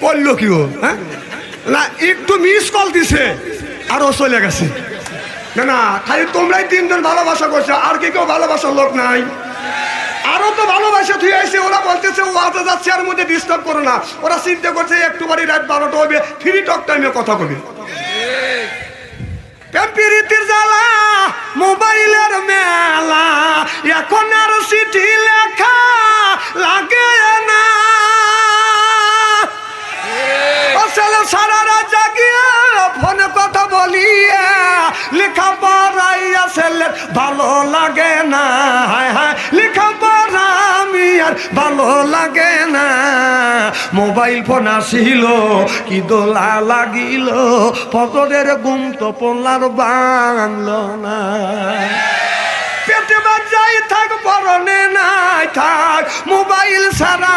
করলো কি ও? হ্যাঁ না, একটু মিস কল দিছে আর ও চলে গেছে। না না, খালি তোমরাই তিনজন ভালোবাসা করছো, আর কি কেউ ভালোবাসার লোক নাই? আরো তো ভালোবাসা তুই এসে ওরা বলতেছে ও আতে যাচ্ছে, আর মধ্যে ডিস্টার্ব করো না। ওরা চিন্তা করছে একটু বাড়ি রাত 12টা হবে, ফ্রি টক টাইমে কথা কবি। প্রীতির জ্বালা মোবাইলের মেলা, এখন আর চিঠি লেখা লাগে না। সারা রাত জাগিয়ে ফোনে কথা বলিয়ে লেখা পড়াইয়া ছেলের ভালো লাগে না। হায় হায়, লেখা পড়া আমি আর ভালো লাগে না। মোবাইল ফোন আসিল কি দোলা লাগিল, ফজরের ঘুম তো পড়লার বাংলো না। পেটে বাজাই থাক পরনে নাই থাক, মোবাইল ছাড়া